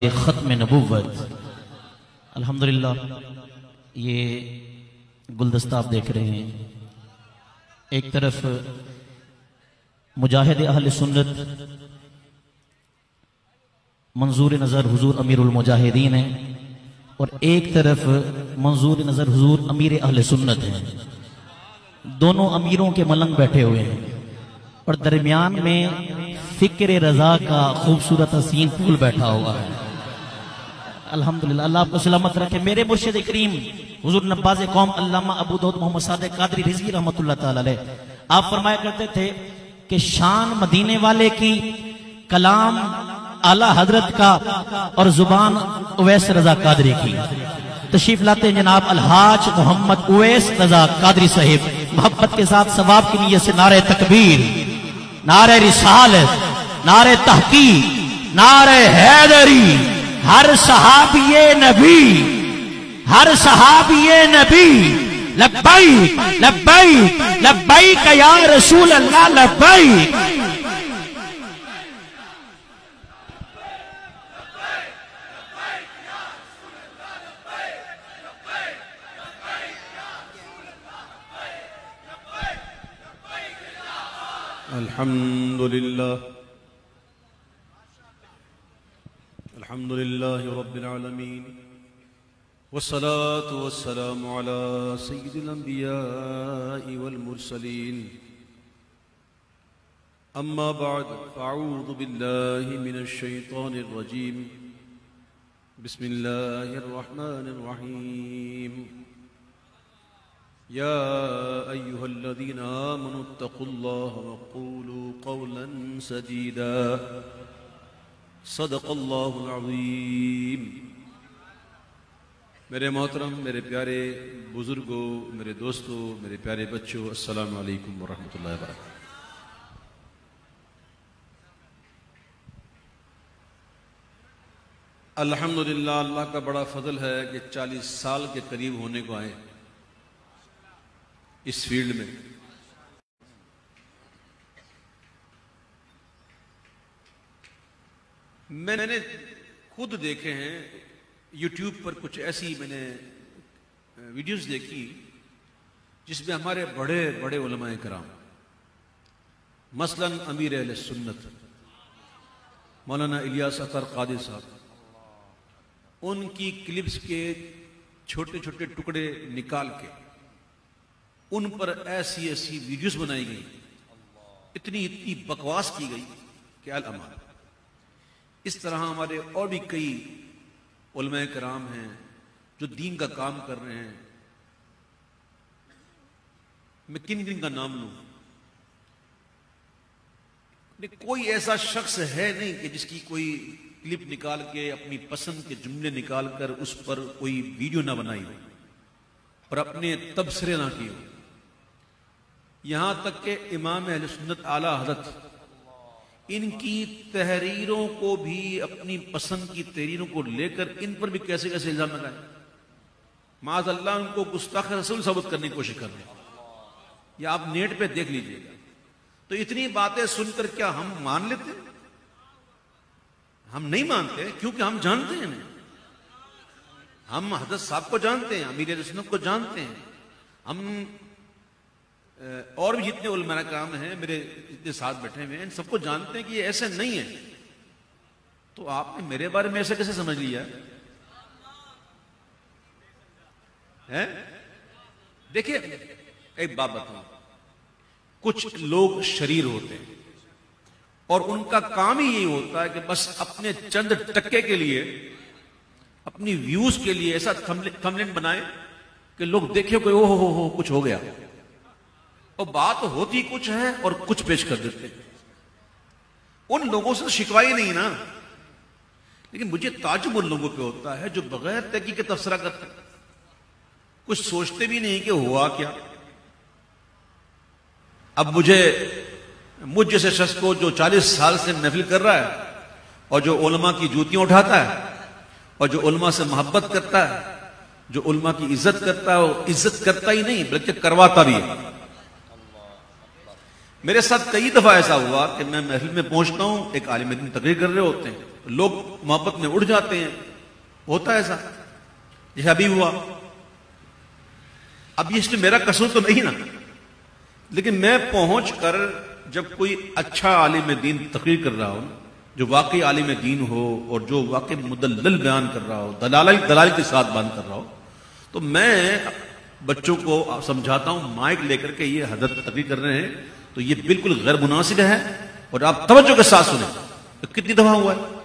ختم نبوت۔ الحمدللہ یہ گلدستہ آپ دیکھ رہے ہیں، ایک طرف مجاہد اہل سنت منظور نظر حضور امیر المجاہدین ہے، اور ایک طرف منظور نظر حضور امیر اہل سنت ہے۔ دونوں امیروں کے ملنگ بیٹھے ہوئے ہیں، اور درمیان میں فکر رضا کا خوبصورت حسین پھول بیٹھا ہوا ہے۔ الحمدللہ، اللہ آپ کو سلامت رکھے۔ میرے مرشد کریم حضور نباز قوم علامہ ابو داؤد محمد صادق قادری رضوی رحمۃ اللہ تعالی علیہ آپ فرمایا کرتے تھے کہ شان مدینے والے کی، کلام اعلیٰ حضرت کا، اور زبان اویس رضا قادری کی۔ تشریف لاتے ہیں جناب الحاج محمد اویس رضا قادری صاحب، محبت کے ساتھ ثواب کی نیت سے نعرہ تکبیر، نعرہ رسالت، نعرہ تحقیق، نعرہ حیدری۔ ہر صحابی نبی، ہر صحابی نبی لبیک لبیک لبیک یا رسول اللہ لبیک۔ الحمد لله رب العالمين، والصلاة والسلام على سيد الأنبياء والمرسلين، أما بعد فأعوذ بالله من الشيطان الرجيم، بسم الله الرحمن الرحيم، يا أيها الذين آمنوا اتقوا الله وقولوا قولا سديدا، صدق اللہ العظیم۔ میرے محترم، میرے پیارے بزرگوں، میرے دوستوں، میرے پیارے بچوں، السلام علیکم ورحمۃ اللہ وبرکاتہ۔ الحمدللہ، اللہ کا بڑا فضل ہے کہ 40 سال کے قریب ہونے کو آئے اس فیلڈ میں۔ میں نے خود دیکھے ہیں یوٹیوب پر کچھ ایسی میں نے ویڈیوز دیکھی جس میں ہمارے بڑے بڑے علماء کرام، مثلا امیر اہل سنت مولانا الیاس اطہر قادری صاحب، ان کی کلپس کے چھوٹے چھوٹے ٹکڑے نکال کے ان پر ایسی ایسی ویڈیوز بنائی گئی، اتنی بکواس کی گئی کہ الامال۔ اس طرح ہمارے اور بھی کئی علماء کرام ہیں جو دین کا کام کر رہے ہیں۔ میں کن کن کا نام لوں؟ کوئی ایسا شخص ہے نہیں کہ جس کی کوئی کلپ نکال کے اپنی پسند کے جملے نکال کر اس پر کوئی ویڈیو نہ بنائی ہو اور اپنے تبصرے نہ کیے ہو۔ یہاں تک کہ امام اہل سنت اعلیٰ حضرت ان کی تحریروں کو بھی، اپنی پسند کی تحریروں کو لے کر ان پر بھی کیسے کیسے الزام لگائے، معاذ اللہ ان کو گستاخ رسول ثابت کرنے کی کوشش کر رہے ہیں۔ یہ آپ نیٹ پہ دیکھ لیجئے گا۔ تو اتنی باتیں سن کر کیا ہم مان لیتے؟ ہم نہیں مانتے، کیونکہ ہم جانتے ہیں، ہم حضرت صاحب کو جانتے ہیں، امیر اہل سنت کو جانتے ہیں، ہم اور بھی جتنے علماء کرام ہیں میرے جتنے ساتھ بیٹھے ہوئے ہیں، ان سب کو جانتے ہیں کہ یہ ایسے نہیں ہے۔ تو آپ نے میرے بارے میں ایسے کیسے سمجھ لیا ہے؟ دیکھیے ایک بات بتاؤں، کچھ لوگ شریر ہوتے ہیں اور ان کا کام ہی یہی ہوتا ہے کہ بس اپنے چند ٹکے کے لیے، اپنی ویوز کے لیے ایسا تھمبنیل بنائے کہ لوگ دیکھیں کہ اوہ ہو کچھ ہو گیا، اور بات ہوتی کچھ ہے اور کچھ پیش کر دیتے ہیں۔ ان لوگوں سے شکوائی نہیں نا، لیکن مجھے تعجب ان لوگوں پہ ہوتا ہے جو بغیر تحقیق کے تبصرہ کرتے ہیں، کچھ سوچتے بھی نہیں کہ ہوا کیا۔ اب مجھ جیسے شخص کو جو 40 سال سے محفل کر رہا ہے اور جو علماء کی جوتیاں اٹھاتا ہے اور جو علماء سے محبت کرتا ہے، جو علماء کی عزت کرتا ہے، وہ عزت کرتا ہی نہیں بلکہ کرواتا بھی ہے۔ میرے ساتھ کئی دفعہ ایسا ہوا کہ میں محفل میں پہنچتا ہوں، ایک عالم دین تقریر کر رہے ہوتے ہیں، لوگ محبت میں اڑ جاتے ہیں، ہوتا ہے ایسا، جیسے ابھی ہوا۔ اب اس میں میرا قصور تو نہیں نا، لیکن میں پہنچ کر جب کوئی اچھا عالم دین تقریر کر رہا ہو، جو واقعی عالم دین ہو اور جو واقعی مدلل بیان کر رہا ہو، دلائل کے ساتھ بیان کر رہا ہو، تو میں بچوں کو سمجھاتا ہوں مائک لے کر کے یہ حضرت تقریر کر رہے ہیں تو یہ بالکل غیر مناسب ہے اور آپ توجہ کے ساتھ سنیں۔ تو کتنی دفعہ ہوا ہے؟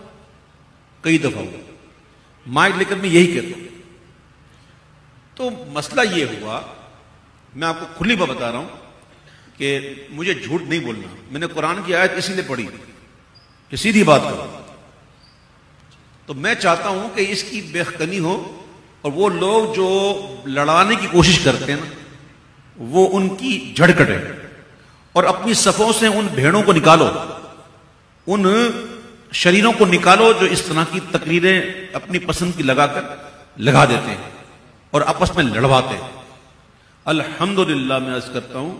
کئی دفعہ ہوا، مائک لے کر میں یہی کہتا ہوں۔ تو مسئلہ یہ ہوا، میں آپ کو کھلی بات بتا رہا ہوں کہ مجھے جھوٹ نہیں بولنا، میں نے قرآن کی آیت اسی لیے پڑھی کہ سیدھی بات کرو، تو میں چاہتا ہوں کہ اس کی بےخکنی ہو، اور وہ لوگ جو لڑانے کی کوشش کرتے ہیں نا، وہ ان کی جڑ کٹے، اور اپنی صفوں سے ان بھیڑوں کو نکالو، ان شریروں کو نکالو جو اس طرح کی تقریریں اپنی پسند کی لگا دیتے ہیں اور آپس میں لڑواتے ہیں۔ الحمدللہ میں عرض کرتا ہوں،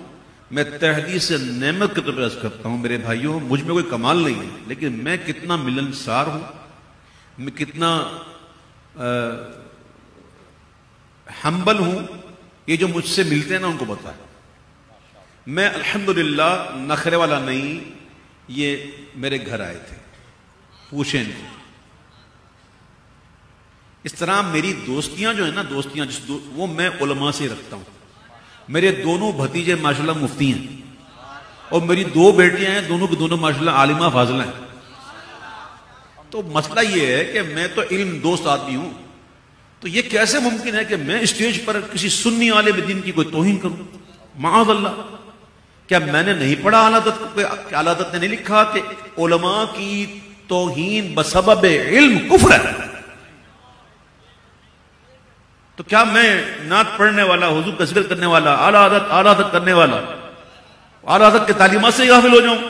میں تحدید سے نعمت کے طور پر عرض کرتا ہوں میرے بھائیوں، مجھ میں کوئی کمال نہیں ہے، لیکن میں کتنا ملنسار ہوں، میں کتنا ہمبل ہوں، یہ جو مجھ سے ملتے ہیں نا ان کو پتا ہے۔ میں الحمدللہ نخرے والا نہیں، یہ میرے گھر آئے تھے، پوچھیں نہیں۔ اس طرح میری دوستیاں جو ہیں نا، وہ میں علماء سے رکھتا ہوں۔ میرے دونوں بھتیجے ماشاءاللہ مفتی ہیں، اور میری 2 بیٹیاں ہیں، دونوں کی دونوں ماشاءاللہ عالمہ فاضلہ ہیں۔ تو مسئلہ یہ ہے کہ میں تو علم دوست آدمی ہوں، تو یہ کیسے ممکن ہے کہ میں اسٹیج پر کسی سنی عالم دین کی کوئی توہین کروں؟ معاذ اللہ۔ کیا میں نے نہیں پڑھا اعلیٰ حضرت نے نہیں لکھا کہ علماء کی توہین بسبب علم کفر ہے؟ تو کیا میں نعت پڑھنے والا، حضور کا ذکر کرنے والا، اعلیٰ حضرت کرنے والا، اعلیٰ حضرت کے تعلیمات سے غافل ہو جاؤں؟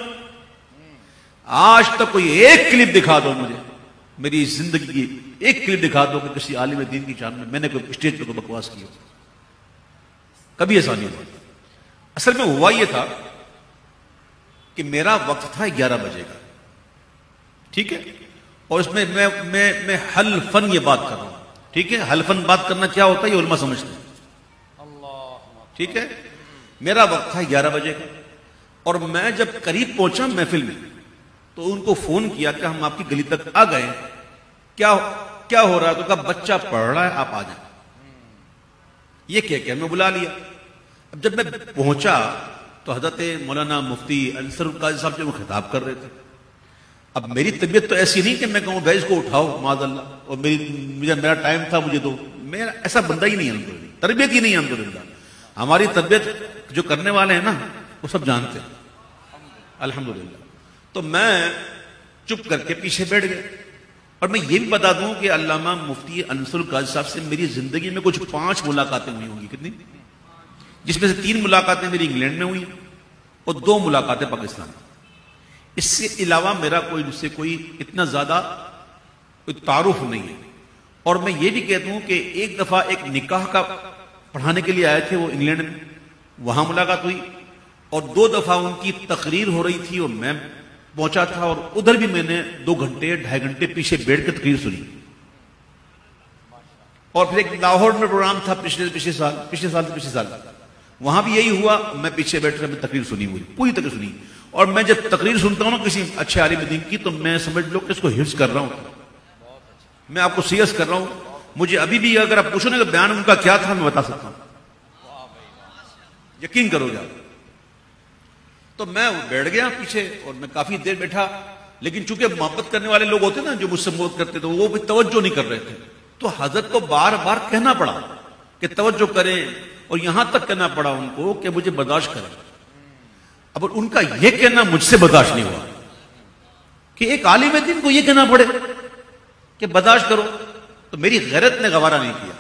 آج تک کوئی ایک کلپ دکھا دو مجھے، میری زندگی کی ایک کلپ دکھا دو کہ کسی عالم دین کی شان میں نے کوئی اسٹیج پہ کوئی بکواس کی ہو، کبھی ایسا نہیں ہوا۔ اصل میں ہوا یہ تھا کہ میرا وقت تھا 11 بجے کا، ٹھیک ہے، اور اس میں میں حلفن یہ بات کر رہا ہوں، ٹھیک ہے۔ حلفن بات کرنا کیا ہوتا ہے یہ علماء سمجھتے ہیں، ٹھیک ہے۔ میرا وقت تھا 11 بجے کا، اور میں جب قریب پہنچا محفل میں تو ان کو فون کیا کہ ہم آپ کی گلی تک آ گئے، کیا ہو رہا ہے؟ تو کہا بچہ پڑھ رہا ہے، آپ آ جائیں۔ یہ کہہ کے میں بلا لیا۔ اب جب میں پہنچا تو حضرت مولانا مفتی انصر القاضی صاحب جو خطاب کر رہے تھے۔ اب میری طبیعت تو ایسی نہیں کہ میں کہوں بھائی اس کو اٹھاؤ معاذ اللہ، اور میرا ٹائم تھا مجھے دو، میرا ایسا بندہ ہی نہیں ہے، الحمدللہ تربیت ہی نہیں ہے الحمدللہ۔ ہماری تربیت جو کرنے والے ہیں نا وہ سب جانتے ہیں الحمدللہ۔ تو میں چپ کر کے پیچھے بیٹھ گیا، اور میں یہ بھی بتا دوں کہ علامہ مفتی انصر القاضی صاحب سے میری زندگی میں کچھ 5 ملاقاتیں ہوئی ہوں گی، کتنی؟ جس میں سے 3 ملاقاتیں میری انگلینڈ میں ہوئی اور 2 ملاقاتیں پاکستان میں۔ اس سے علاوہ میرا کوئی اتنا زیادہ کوئی تعارف نہیں ہے۔ اور میں یہ بھی کہتا ہوں کہ ایک دفعہ ایک نکاح کا پڑھانے کے لیے آئے تھے وہ انگلینڈ میں، وہاں ملاقات ہوئی، اور 2 دفعہ ان کی تقریر ہو رہی تھی اور میں پہنچا تھا، اور ادھر بھی میں نے 2 گھنٹے 2.5 گھنٹے پیچھے بیٹھ کے تقریر سنی۔ اور پھر ایک لاہور میں پروگرام تھا پچھلے سال وہاں بھی یہی ہوا، میں پیچھے بیٹھ کر میں تقریر سنی ہوئی، پوری تقریر سنی۔ اور میں جب تقریر سنتا ہوں نا کسی اچھے عالم دین کی، تو میں سمجھ لو کہ اس کو حفظ کر رہا ہوں، میں آپ کو سیریس کر رہا ہوں۔ مجھے ابھی بھی اگر آپ پوچھو نا کہ بیان ان کا کیا تھا، میں بتا سکتا ہوں، یقین کرو گے آپ۔ تو میں بیٹھ گیا پیچھے اور میں کافی دیر بیٹھا، لیکن چونکہ محبت کرنے والے لوگ ہوتے نا جو مجھ سے محبت کرتے تھے، وہ بھی توجہ نہیں کر رہے تھے، تو حضرت کو بار بار کہنا پڑا کہ توجہ کریں، اور یہاں تک کہنا پڑا ان کو کہ مجھے برداشت کریں۔ اب ان کا یہ کہنا مجھ سے برداشت نہیں ہوا کہ ایک عالم دین کو یہ کہنا پڑے کہ برداشت کرو، تو میری غیرت نے گوارا نہیں کیا۔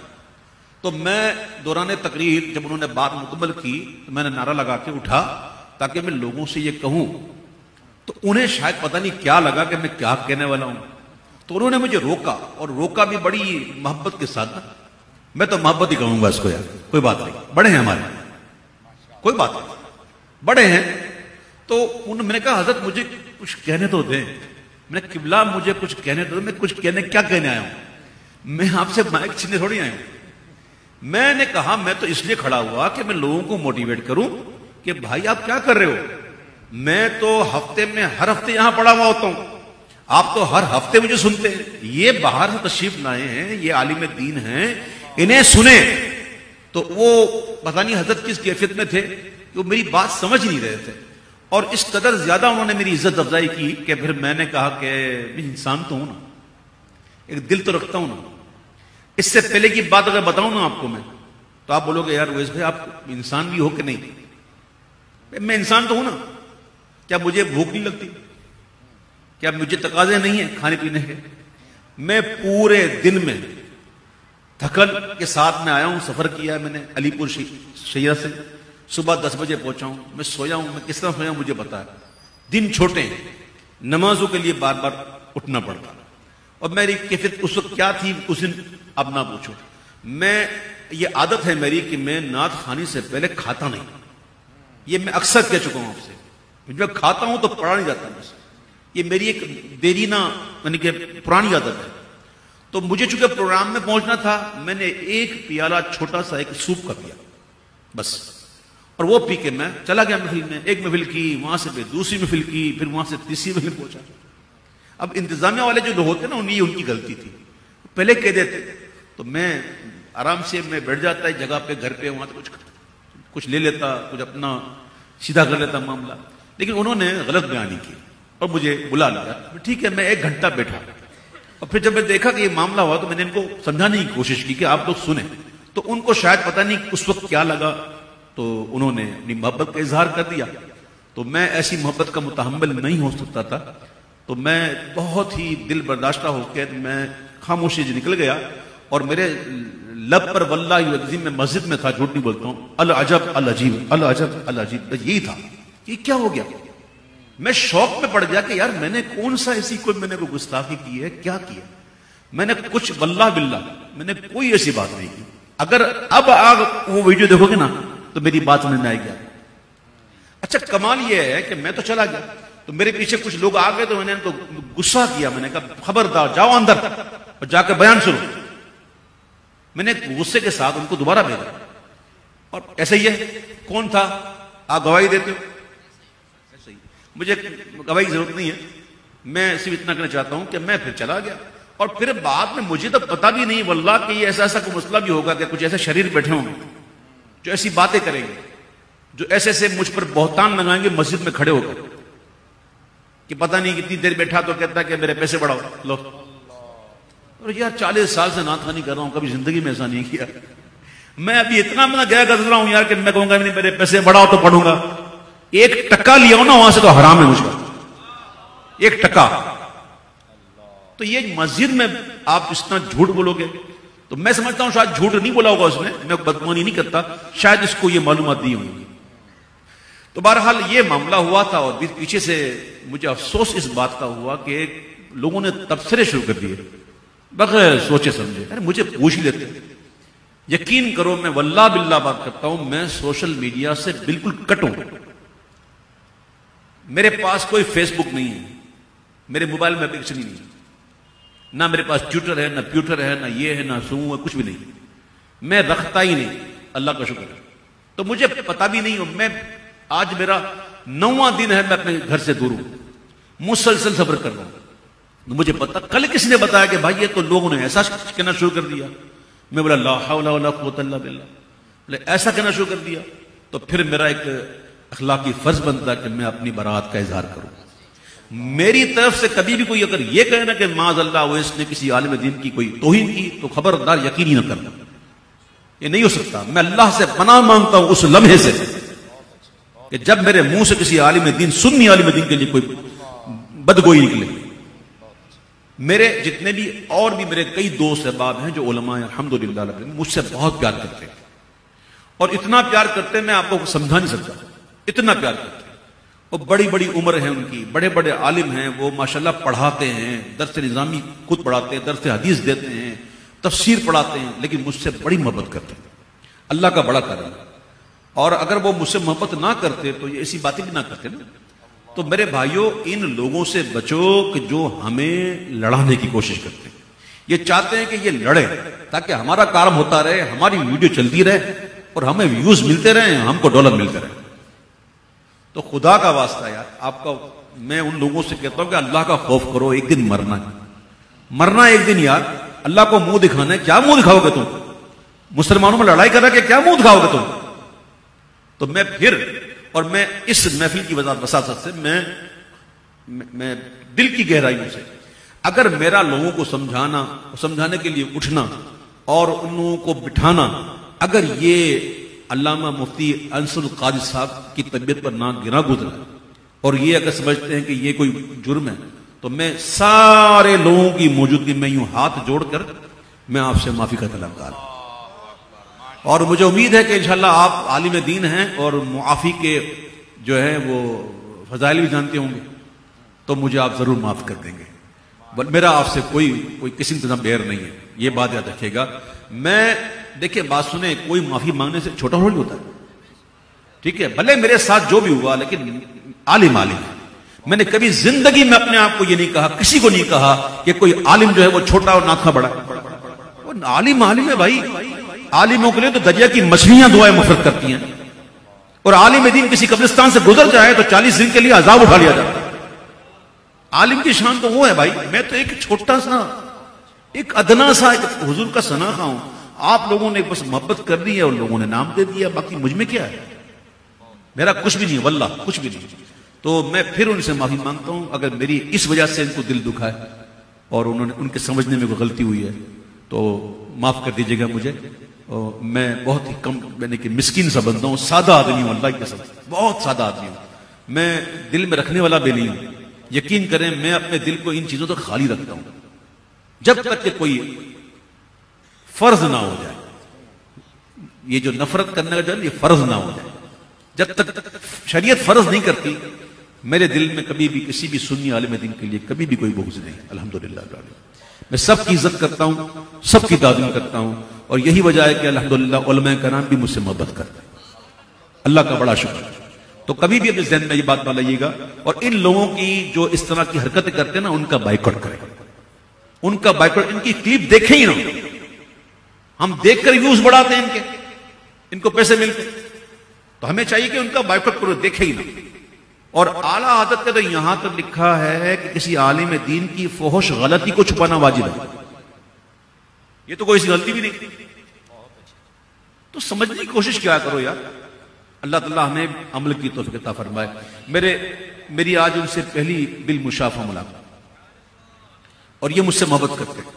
تو میں دوران تقریر جب انہوں نے بات مکمل کی تو میں نے نعرہ لگا کے اٹھا تاکہ میں لوگوں سے یہ کہوں، تو انہیں شاید پتہ نہیں کیا لگا کہ میں کیا کہنے والا ہوں، تو انہوں نے مجھے روکا، اور روکا بھی بڑی محبت کے ساتھ۔ میں تو محبت ہی کہوں گا اس کو، یار کوئی بات نہیں، بڑے ہیں ہمارے، کوئی بات نہیں، بڑے ہیں، تو میں نے کہا حضرت مجھے کچھ کہنے تو دیں. میں نے قبلہ مجھے کچھ کہنے تو دیں. میں کچھ کیا کہنے آیا ہوں؟ میں آپ سے مائک چھینے تھوڑی آیا ہوں. میں نے کہا میں تو اس لیے کھڑا ہوا کہ میں لوگوں کو موٹیویٹ کروں کہ بھائی آپ کیا کر رہے ہو. میں تو ہفتے میں ہر ہفتے یہاں پڑا ہوا ہوتا ہوں, آپ تو ہر ہفتے مجھے سنتے ہیں. یہ باہر سے تشریف لائے ہیں, یہ عالم دین ہیں, انہیں سنیں. تو وہ پتہ نہیں حضرت کس کیفیت میں تھے کہ وہ میری بات سمجھ نہیں رہے تھے, اور اس قدر زیادہ انہوں نے میری عزت افزائی کی کہ پھر میں نے کہا کہ میں انسان تو ہوں نا, ایک دل تو رکھتا ہوں نا. اس سے پہلے کی بات اگر بتاؤں نا آپ کو میں, تو آپ بولو گے یار اویس بھائی آپ انسان بھی ہو کہ نہیں. میں انسان تو ہوں نا. کیا مجھے بھوک نہیں لگتی؟ کیا مجھے تقاضے نہیں ہیں کھانے پینے کے؟ میں پورے دن میں تھکن کے ساتھ میں آیا ہوں, سفر کیا ہے میں نے علی پور شیعہ سے, صبح 10 بجے پہنچا ہوں. میں سویا ہوں, میں کس طرح سویا ہوں مجھے پتا ہے. دن چھوٹے ہیں, نمازوں کے لیے بار بار اٹھنا پڑتا, اور میری کیفیت اس وقت کیا تھی اس دن اب نہ پوچھو. میں یہ عادت ہے میری کہ میں نعت خوانی سے پہلے کھاتا نہیں. یہ میں اکثر کہہ چکا ہوں آپ سے, جب کھاتا ہوں تو پڑھا نہیں جاتا بس. یہ میری ایک دیرینہ یعنی کہ پرانی عادت ہے. تو مجھے چونکہ پروگرام میں پہنچنا تھا, میں نے ایک پیالہ چھوٹا سا ایک سوپ کا پیا بس, اور وہ پی کے میں چلا گیا محفل میں. ایک محفل کی, وہاں سے پھر دوسری محفل کی, پھر وہاں سے تیسری محفل پہنچا. اب انتظامیہ والے جو لوگ ہوتے ہیں نا, ان کی غلطی تھی, پہلے کہہ دیتے تو میں آرام سے میں بیٹھ جاتا ہے جگہ پہ, گھر پہ, وہاں سے کچھ لے لیتا, کچھ اپنا سیدھا کر لیتا معاملہ. لیکن انہوں نے غلط بیانی کی اور مجھے بلا لیا. ٹھیک ہے, میں 1 گھنٹہ بیٹھا, اور پھر جب میں دیکھا کہ یہ معاملہ ہوا تو میں نے ان کو سمجھانے کی کوشش کی کہ آپ لوگ سنیں. تو ان کو شاید پتہ نہیں اس وقت کیا لگا, تو انہوں نے اپنی محبت کا اظہار کر دیا. تو میں ایسی محبت کا متحمل نہیں ہو سکتا تھا, تو میں بہت ہی دل برداشتہ ہو کے میں خاموشی سے نکل گیا. اور میرے لب پر واللہ العظیم میں مسجد میں تھا, جھوٹ نہیں بولتا ہوں, العجب العجیب العجب العجیب, یہی تھا. یہ کیا ہو گیا؟ میں شوق میں پڑ گیا کہ یار میں نے کون سا ایسی میں نے کوئی گستاخی کی ہے, کیا کیا؟ میں نے کچھ واللہ باللہ میں نے کوئی ایسی بات نہیں کی. اگر اب آپ وہ ویڈیو دیکھو گے نا تو میری بات سمجھ میں آئے گی. اچھا کمال یہ ہے کہ میں تو چلا گیا, تو میرے پیچھے کچھ لوگ آ گئے, تو میں نے ان کو غصہ کیا. میں نے کہا خبردار جاؤ اندر اور جا کے بیان سنو. میں نے غصے کے ساتھ ان کو دوبارہ بھیجا, اور ایسا ہی ہے, کون تھا آپ گواہی دیتے ہو؟ ایسا ہی, مجھے گواہی کی ضرورت نہیں ہے. میں صرف اتنا کہنا چاہتا ہوں کہ میں پھر چلا گیا, اور پھر بعد میں مجھے تو پتا بھی نہیں واللہ کہ یہ ایسا کوئی مسئلہ بھی ہوگا کہ کچھ ایسے شریر بیٹھے ہوں گے جو ایسی باتیں کریں گے, جو ایسے مجھ پر بہتان لگائیں گے مسجد میں کھڑے ہو کر کہ پتہ نہیں کتنی دیر بیٹھا تو کہتا ہے کہ میرے پیسے بڑھاؤ لو. اور یار 40 سال سے نعت خوانی کر رہا ہوں, کبھی زندگی میں ایسا نہیں کیا. میں ابھی اتنا بنا گیا گزر رہا ہوں یار کہ میں کہوں گا میرے پیسے بڑھاؤ تو پڑھوں گا. 1 ٹکا لیا ہوں نا وہاں سے تو حرام ہے مجھ پر, 1 ٹکا. تو یہ مسجد میں آپ اس طرح جھوٹ بولو گے تو میں سمجھتا ہوں شاید جھوٹ نہیں بولا ہوگا اس نے, میں بدگمانی نہیں کرتا, شاید اس کو یہ معلومات دی ہوئی. تو بہرحال یہ معاملہ ہوا تھا, اور پیچھے سے مجھے افسوس اس بات کا ہوا کہ لوگوں نے تبصرے شروع کر دیے بغیر سوچے سمجھے. ارے مجھے پوچھ لیتے. یقین کرو میں واللہ باللہ بات کرتا ہوں, میں سوشل میڈیا سے بالکل کٹ ہوں. میرے پاس کوئی فیس بک نہیں ہے, میرے موبائل میں اپلیکیشن ہی نہیں, نہ میرے پاس ٹویٹر ہے, نہ پیوٹر ہے, نہ یہ ہے, نہ سو ہے, کچھ بھی نہیں. میں رکھتا ہی نہیں, اللہ کا شکر ہے. تو مجھے پتا بھی نہیں, میں آج میرا 9واں دن ہے میں اپنے گھر سے دور ہوں, مسلسل سفر کر رہا ہوں. مجھے پتا کل کس نے بتایا کہ بھائی یہ تو لوگوں نے ایسا کہنا شروع کر دیا. میں بولا لا حول ولا قوت الا باللہ, ایسا کہنا شروع کر دیا. تو پھر میرا ایک اخلاقی فرض بنتا کہ میں اپنی برات کا اظہار کروں. میری طرف سے کبھی بھی کوئی اگر یہ کہنا کہ معاذ اللہ وہ اس نے کسی عالم دین کی کوئی توہین کی, تو خبردار یقین ہی نہ کرنا, یہ نہیں ہو سکتا. میں اللہ سے پناہ مانگتا ہوں اس لمحے سے کہ جب میرے منہ سے کسی عالم دین, سنی عالم دین کے لیے کوئی بدگوئی نکلے. میرے جتنے بھی اور بھی میرے کئی دوست احباب ہیں جو علماء ہیں الحمدللہ مجھ سے بہت پیار کرتے ہیں, اور اتنا پیار کرتے ہیں میں آپ کو سمجھا نہیں سکتا, اتنا پیار کرتے ہیں. اور بڑی بڑی عمر ہے ان کی, بڑے بڑے عالم ہیں وہ, ماشاءاللہ پڑھاتے ہیں, درس نظامی خود پڑھاتے ہیں, درس حدیث دیتے ہیں, تفسیر پڑھاتے ہیں, لیکن مجھ سے بڑی محبت کرتے ہیں. اللہ کا بڑا کرم ہے. اور اگر وہ مجھ سے محبت نہ کرتے تو یہ ایسی باتیں بھی نہ کرتے نا. تو میرے بھائیوں ان لوگوں سے بچو کہ جو ہمیں لڑانے کی کوشش کرتے ہیں. یہ چاہتے ہیں کہ یہ لڑے تاکہ ہمارا کام ہوتا رہے, ہماری ویڈیو چلتی رہے اور ہمیں ویوز ملتے رہے, ہم کو ڈالر ملتے رہے. تو خدا کا واسطہ یار آپ کا میں ان لوگوں سے کہتا ہوں کہ اللہ کا خوف کرو, ایک دن مرنا ہے, مرنا ایک دن یار. اللہ کو منہ دکھانا ہے, کیا منہ دکھاؤ گے تم؟ مسلمانوں میں لڑائی کر رہا کہ کیا منہ دکھاؤ گے تم؟ تو میں پھر اور میں اس محفل کی وساطت سے میں دل کی گہرائیوں سے اگر میرا لوگوں کو سمجھانے کے لیے اٹھنا اور ان لوگوں کو بٹھانا اگر یہ علامہ مفتی انصر القادری صاحب کی طبیعت پر نہ گرا گزرا اور یہ اگر سمجھتے ہیں کہ یہ کوئی جرم ہے تو میں سارے لوگوں کی موجودگی میں یوں ہاتھ جوڑ کر میں آپ سے معافی کا طلبگار ہوں. اور مجھے امید ہے کہ انشاءاللہ آپ عالم دین ہیں اور معافی کے جو ہے وہ فضائل بھی جانتے ہوں گے تو مجھے آپ ضرور معاف کر دیں گے. میرا آپ سے کوئی قسم کا بیر نہیں ہے, یہ بات یاد رکھیے گا. میں دیکھیں بات سنیں, کوئی معافی مانگنے سے چھوٹا نہیں ہوتا ہے, ٹھیک ہے, بھلے میرے ساتھ جو بھی ہوا لیکن عالم ہے. میں نے کبھی زندگی میں اپنے آپ کو یہ نہیں کہا, کسی کو نہیں کہا کہ کوئی عالم جو ہے وہ چھوٹا اور ناکھا بڑا. وہ عالم ہے بھائی. عالموں کے لیے تو دریا کی مچھلیاں دعائیں مفرت کرتی ہیں, اور عالم دین کسی قبرستان سے گزر جائے تو 40 دن کے لیے عذاب اٹھا لیا جاتا ہے. عالم کی شان تو وہ ہے بھائی, میں تو ایک چھوٹا سا ایک ادنا سا ایک حضور کا سناخا ہوں. آپ لوگوں نے بس محبت کر دی ہے اور لوگوں نے نام دے دیا, باقی مجھ میں کیا ہے, میرا کچھ بھی نہیں, واللہ کچھ بھی نہیں. تو میں پھر ان سے معافی مانگتا ہوں اگر میری اس وجہ سے ان کو دل دکھا ہے اور انہوں نے ان کے سمجھنے میں کوئی غلطی ہوئی ہے تو معاف کر دیجیے گا مجھے. میں بہت ہی کم یعنی کہ مسکین سا بندہ ہوں, سادہ آدمی ہوں, اللہ کی قسم بہت سادہ آدمی ہوں. میں دل میں رکھنے والا بھی نہیں ہوں. یقین کریں میں اپنے دل کو ان چیزوں تک خالی رکھتا ہوں جب تک کہ کوئی فرض نہ ہو جائے. یہ جو نفرت کرنے کا جو ہے یہ فرض نہ ہو جائے, جب تک شریعت فرض نہیں کرتی میرے دل میں کبھی بھی کسی بھی سنی عالم دین کے لیے کبھی بھی کوئی بغض نہیں. الحمدللہ میں سب کی عزت کرتا ہوں, سب کی تعظیم کرتا ہوں, اور یہی وجہ ہے کہ الحمدللہ علماء کرام بھی مجھ سے محبت کرتے ہیں. اللہ کا بڑا شکر ہے. تو کبھی بھی اپنے ذہن میں یہ بات نہ لائیے گا, اور ان لوگوں کی جو اس طرح کی حرکتیں کرتے ہیں نا ان کا بائیکاٹ کریں, ان کا بائیکاٹ, ان کی کلپ دیکھیں ہی نہ. ہم دیکھ کر ویوز بڑھاتے ہیں ان کو پیسے ملتے, تو ہمیں چاہیے کہ ان کا بائیکاٹ کرو, دیکھیں ہی نہ. اور اعلیٰ عادت کا تو یہاں تک لکھا ہے کہ کسی عالم دین کی فحش غلطی کو چھپانا واجب ہے. یہ تو کوئی غلطی بھی نہیں, تو سمجھنے کی کوشش کیا کرو یار. اللہ تعالیٰ ہمیں عمل کی توفیق عطا فرمائے. میری آج ان سے پہلی بالمشافہ ملاقات, اور یہ مجھ سے محبت کرتے ہیں.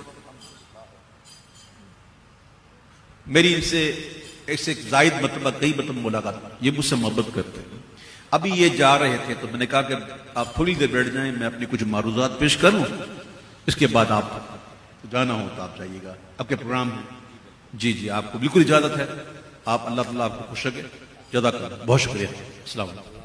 میری ان سے ایک زائد مرتبہ کئی مرتبہ ملاقات, یہ مجھ سے محبت کرتے ہیں. ابھی یہ جا رہے تھے تو میں نے کہا کہ آپ تھوڑی دیر بیٹھ جائیں, میں اپنی کچھ معروضات پیش کروں, اس کے بعد آپ جانا ہو تو آپ جائیے گا, آپ کے پروگرام ہے. جی آپ کو بالکل اجازت ہے. آپ اللہ تعالیٰ آپ کو خوش رکھے. جزاک اللہ, بہت شکریہ. السلام علیکم.